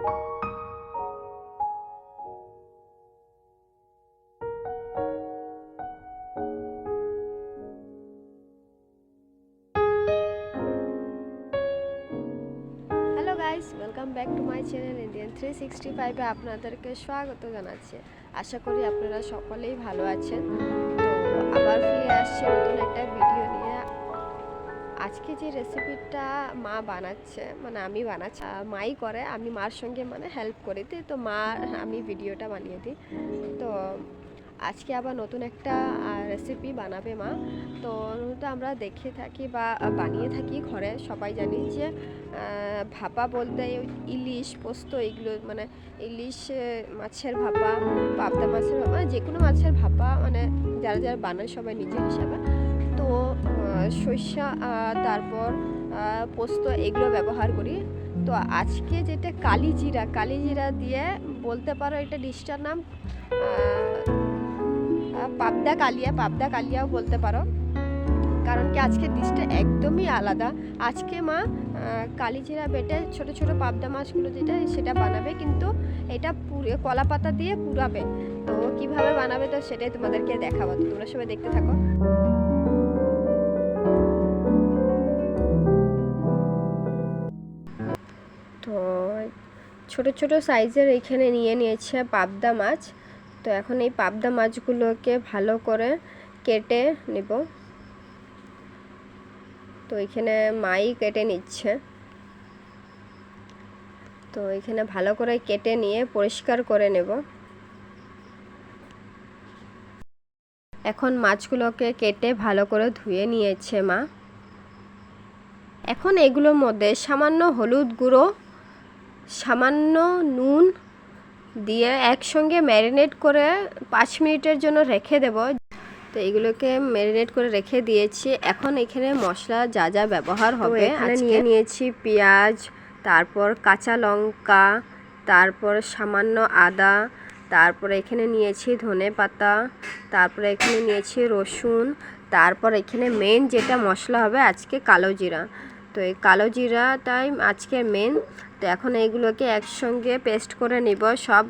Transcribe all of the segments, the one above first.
Hello guys, welcome back to my channel Indian 365-এ আপনাদেরকে স্বাগত জানাচ্ছি। আশা করি আপনারা সকলেই ভালো আছেন। তো আবার ফিরে আসছি নতুন একটা ভিডিও নিয়ে। আজকে যে রেসিপিটা মা বানাচ্ছে, মানে আমি বানাচ্ছি, মাই করে, আমি মার সঙ্গে মানে হেল্প করে দিই। তো মা আমি ভিডিওটা বানিয়ে দিই। তো আজকে আবার নতুন একটা রেসিপি বানাবে মা। তো আমরা দেখে থাকি বা বানিয়ে থাকি ঘরে, সবাই জানি যে ভাপা বলতে ইলিশ পোস্ত এগুলো, মানে ইলিশ মাছের ভাপা, পাবদা মাছের ভাপা, যে কোনো মাছের ভাপা, মানে যারা যারা বানায় সবাই নিজের হিসাবে। তো সর্ষা, তারপর পোস্ত এগুলো ব্যবহার করি। তো আজকে যেটা কালিজিরা দিয়ে বলতে পারো, এটা ডিশটার নাম পাবদা কালিয়াও বলতে পারো। কারণ কি আজকে ডিশটা একদমই আলাদা। আজকে মা কালিজিরা বেটে ছোট ছোট পাবদা মাছগুলো যেটা সেটা বানাবে, কিন্তু এটা কলা পাতা দিয়ে পুরাবে। তো কিভাবে বানাবে তো সেটাই তোমাদেরকে দেখাবো, তো তোমরা সবাই দেখতে থাকো। তো ছোট ছোট সাইজের এখানে নিয়ে নিয়েছে পাবদা মাছ। তো এখন এই পাবদা মাছগুলোকে ভালো করে কেটে নেব। তো এখানে মাই কেটে নিচ্ছে। তো এখানে ভালো করে কেটে নিয়ে পরিষ্কার করে নেব। এখন মাছগুলোকে কেটে ভালো করে ধুয়ে নিয়েছে মা। এখন এগুলোর মধ্যে সামান্য হলুদ গুঁড়ো, সামান্য নুন দিয়ে একসঙ্গে ম্যারিনেট করে 5 মিনিটের জন্য রেখে দেব। তো এগুলোকে ম্যারিনেট করে রেখে দিয়েছি। এখন এখানে মশলা যা যা ব্যবহার হবে, এখানে নিয়ে নিয়েছি পেঁয়াজ, তারপর কাঁচা লঙ্কা, তারপর সামান্য আদা, তারপরে এখানে নিয়েছি ধনেপাতা, তারপরে এখানে নিয়েছি রসুন, তারপর এখানে মেন যেটা মশলা হবে আজকে কালো জিরা। তো এই কালো জিরাটাই আজকে মেন। তো এখন এইগুলোকে একসঙ্গে পেস্ট করে নিব। সব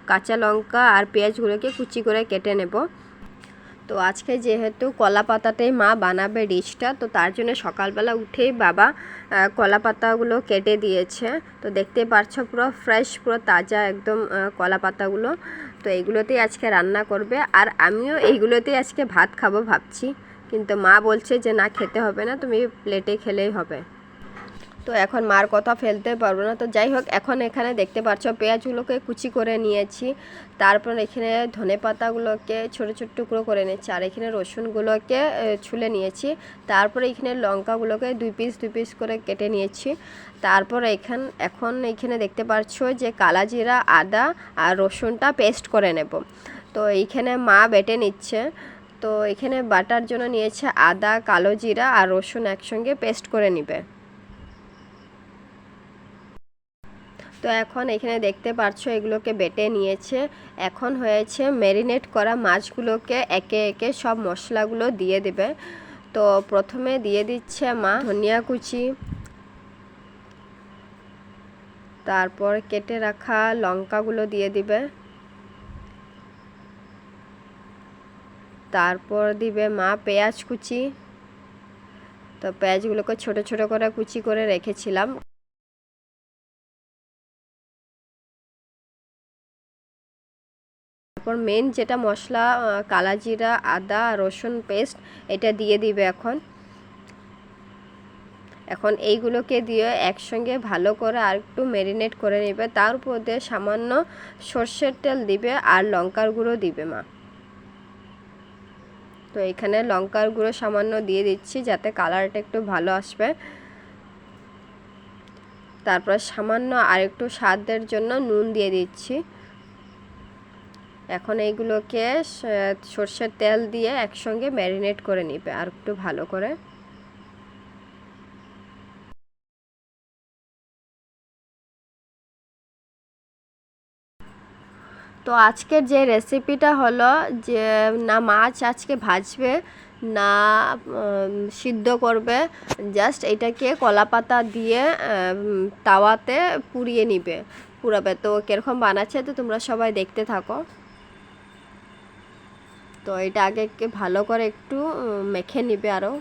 কাঁচা লঙ্কা আর পেঁয়াজগুলোকে কুচি করে কেটে নেব। তো আজকে যেহেতু কলা পাতাতেই মা বানাবে ডিশটা, তো তার জন্য সকালবেলা উঠেই বাবা কলা পাতাগুলো কেটে দিয়েছে। তো দেখতে পাচ্ছ পুরো ফ্রেশ, পুরো তাজা একদম কলা পাতাগুলো। তো এইগুলোতেই আজকে রান্না করবে, আর আমিও এইগুলোতেই আজকে ভাত খাবো ভাবছি। কিন্তু মা বলছে যে না, খেতে হবে না, তুমি প্লেটে খেলেই হবে। তো এখন মার কথা ফেলতে পারবো না। তো যাই হোক, এখন এখানে দেখতে পাচ্ছ পেঁয়াজগুলোকে কুচি করে নিয়েছি। তারপর এখানে ধনে পাতাগুলোকে ছোটো ছোটো টুকরো করে নিয়েছি, আর এখানে রসুনগুলোকে ছুলে নিয়েছি। তারপরে এখানে লঙ্কাগুলোকে দুই পিস করে কেটে নিয়েছি। তারপর এখন এখানে দেখতে পাচ্ছ যে কালা জিরা, আদা আর রসুনটা পেস্ট করে নেব। তো এইখানে মা বেটে নিচ্ছে। তো এখানে বাটার জন্য নিয়েছে আদা, কালো জিরা আর রসুন একসঙ্গে পেস্ট করে নিবে। তো এখন এখানে দেখতে পাচ্ছ এগুলোকে বেটে নিয়েছে। এখন হয়েছে ম্যারিনেট করা মাছগুলোকে একে একে সব মশলাগুলো দিয়ে দেবে। তো প্রথমে দিয়ে দিচ্ছে মা ধনিয়া কুচি, তারপর কেটে রাখা লঙ্কাগুলো দিয়ে দিবে, তারপর দিবে মা পেঁয়াজ কুচি। তো পেঁয়াজগুলোকে ছোট ছোট করে কুচি করে রেখেছিলাম। তারপর মেন যেটা মশলা, কালা জিরা, আদা, রসুন পেস্ট, এটা দিয়ে দিবে। এখন এইগুলোকে দিয়ে একসঙ্গে ভালো করে আর একটু ম্যারিনেট করে নেবে। তার উপর দিয়ে সামান্য সর্ষের তেল দিবে আর লঙ্কার গুঁড়ো দিবে মা। তো এখানে লঙ্কার গুঁড়ো সামান্য দিয়ে দিচ্ছি যাতে কালারটা একটু ভালো আসবে। তারপর সামান্য আর একটু স্বাদের জন্য নুন দিয়ে দিচ্ছি। এখন এইগুলোকে সর্ষের তেল দিয়ে একসঙ্গে ম্যারিনেট করে নিবে আর একটু ভালো করে। তো আজকের যে রেসিপিটা হলো যে না, মাছ আজকে ভাজবে, না সিদ্ধ করবে, জাস্ট এটাকে কলা পাতা দিয়ে তাওয়াতে পুড়িয়ে নিবে, পুরাবে। তো কীরকম বানাচ্ছে তো তোমরা সবাই দেখতে থাকো। তো এটা আগে ভালো করে একটু মেখে নিবে আরও।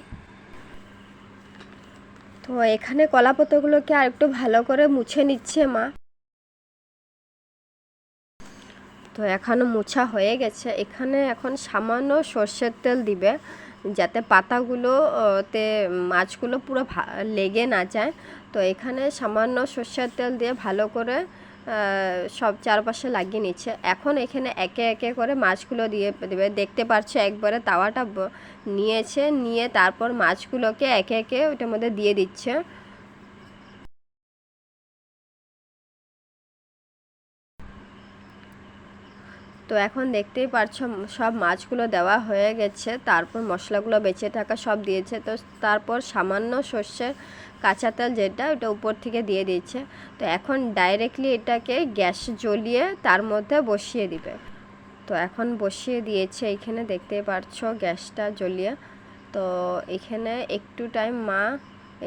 তো এখানে কলা পাতাগুলোকে আর একটু ভালো করে মুছে নিচ্ছে মা। তো এখনও মোছা হয়ে গেছে। এখানে এখন সামান্য সর্ষের তেল দিবে, যাতে পাতাগুলোতে মাছগুলো পুরো লেগে না যায়। তো এখানে সামান্য সর্ষের তেল দিয়ে ভালো করে সব চারপাশে লাগিয়ে নিচ্ছে। এখন এখানে একে একে করে মাছগুলো দিয়ে দেবে। দেখতে পাচ্ছ একবারে তাওয়াটা নিয়েছে, নিয়ে তারপর মাছগুলোকে একে একে ওটার মধ্যে দিয়ে দিচ্ছে। তো এখন দেখতেই পারছো সব মাছগুলো দেওয়া হয়ে গেছে, তারপর মশলাগুলো বেঁচে থাকা সব দিয়েছে। তো তারপর সামান্য সর্ষের কাঁচা তেল যেটা ওটা উপর থেকে দিয়ে দিচ্ছে। তো এখন ডাইরেক্টলি এটাকে গ্যাস জ্বলিয়ে তার মধ্যে বসিয়ে দিবে। তো এখন বসিয়ে দিয়েছে, এখানে দেখতেই পারছো গ্যাসটা জ্বলিয়ে। তো এখানে একটু টাইম মা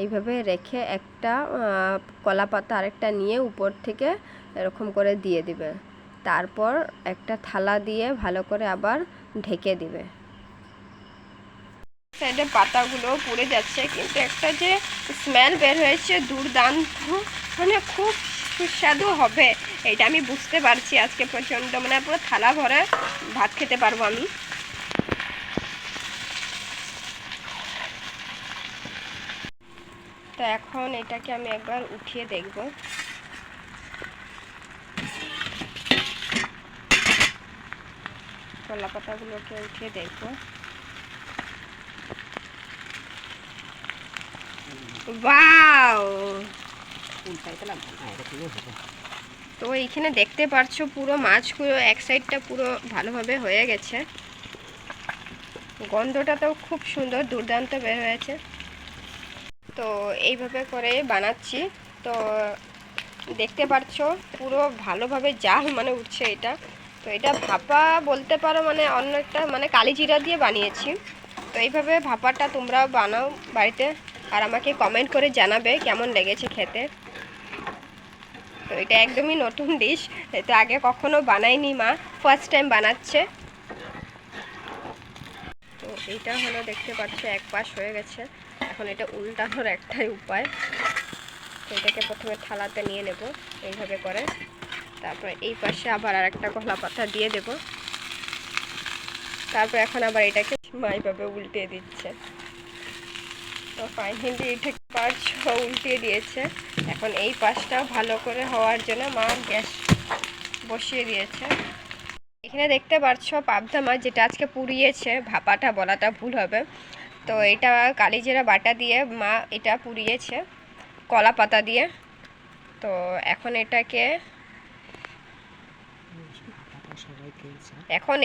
এইভাবে রেখে একটা কলা পাতা আরেকটা নিয়ে উপর থেকে এরকম করে দিয়ে দিবে। তারপর একটা থালা দিয়ে ভালো করে আবার ঢেকে দিবে। সাইডে পাতাগুলো পুড়ে যাচ্ছে, কিন্তু একটা যে স্মেল বের হয়েছে দুর্দান্ত, মানে খুব সুস্বাদু হবে এটা আমি বুঝতে পারছি। আজকে প্রচণ্ড মানে পুরো থালা ভরে ভাত খেতে পারবো আমি। তো এখন এটাকে আমি একবার উঠিয়ে দেখব। কলা পাতাগুলোকে উঠিয়ে দেখবো। ওয়াও! তো এইখানে দেখতে পারছো পুরো মাছগুলো এক সাইডটা পুরো ভালোভাবে হয়ে গেছে। গন্ধটা তো খুব সুন্দর দুর্দান্ত বের হয়েছে। তো এইভাবে করে বানাচ্ছি। তো দেখতে পারছো পুরো ভালোভাবে জাল মানে উঠছে এটা। তো এটা ভাপা বলতে পারো, মানে অন্য একটা মানে কালিজিরা দিয়ে বানিয়েছি। তো এইভাবে ভাপাটা তোমরাও বানাও বাড়িতে, আর আমাকে কমেন্ট করে জানাবে কেমন লেগেছে খেতে। তো এটা একদমই নতুন ডিশ, তো আগে কখনো বানাইনি মা, ফার্স্ট টাইম বানাচ্ছে। তো এইটা হলো দেখতে পাচ্ছ এক পাশ হয়ে গেছে, এখন এটা উল্টানোর একটাই উপায়। তো এটাকে প্রথমে থালাতে নিয়ে নেব এইভাবে করে, তারপর এই পাশে আবার আর একটা কলা পাতা দিয়ে দেব। তারপর এখন আবার এটাকে মা এইভাবে উল্টে দিচ্ছে। তো ফাইনালি এটা পাঁচ উল্টিয়ে দিয়েছে। এখন এই পাশটা ভালো করে হওয়ার জন্য মা গ্যাস বসিয়ে দিয়েছে। এখানে দেখতে পাচ্ছ পাবদা মাছ, যেটা আজকে পুড়িয়েছে, ভাপাটা বলাটা ভুল হবে। তো এটা কালিজিরা বাটা দিয়ে মা এটা পুড়িয়েছে কলা পাতা দিয়ে। তো এখন এটাকে এখন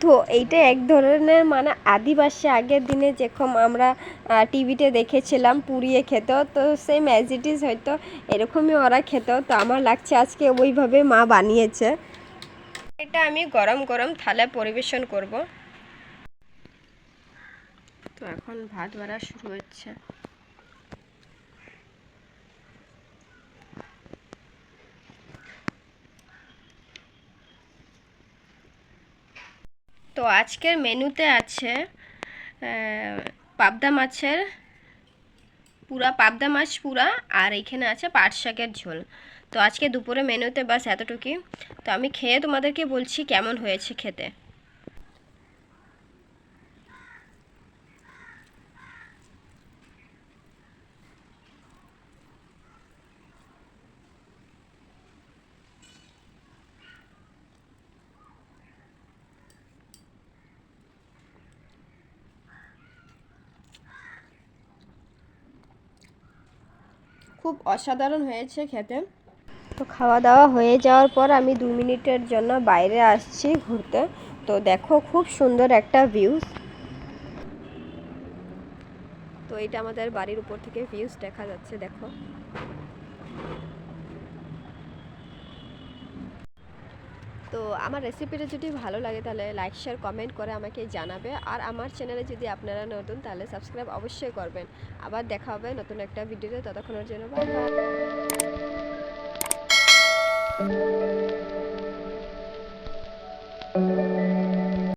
তো এইটা এক ধরনের মানে আদিবাসী আগের দিনে যেরকম আমরা টিভিতে দেখেছিলাম পুড়িয়ে খেত, তো সেম অ্যাজ ইট ইজ হয়তো এরকমই ওরা খেত। তো আমার লাগছে আজকে ওইভাবে মা বানিয়েছে। এটা আমি গরম গরম থালায় পরিবেশন করব। তো এখন ভাত বাড়া শুরু হচ্ছে। তো আজকের মেনুতে আছে পাবদা মাছের পুরা, পাবদা মাছ পুরা, আর এখানে আছে পাট শাকের ঝোল। তো আজকে দুপুরে মেনুতে বাস এতটুকুই। তো আমি খেয়ে তোমাদেরকে বলছি কেমন হয়েছে খেতে। খুব অসাধারণ হয়েছে খেতে। তো খাওয়া দাওয়া হয়ে যাওয়ার পর আমি 2 মিনিটের জন্য বাইরে আসছি ঘুরতে। তো দেখো খুব সুন্দর একটা ভিউজ। তো এটা আমাদের বাড়ির উপর থেকে ভিউজ দেখা যাচ্ছে, দেখো। তো তো আমার রেসিপিটা যদি ভালো লাগে তাহলে লাইক শেয়ার কমেন্ট করে আমাকে জানাবে। আর আমার চ্যানেলে যদি আপনারা নতুন তাহলে সাবস্ক্রাইব অবশ্যই করবেন। আবার দেখা হবে নতুন একটা ভিডিওতে, ততক্ষণের জন্য বাই বাই।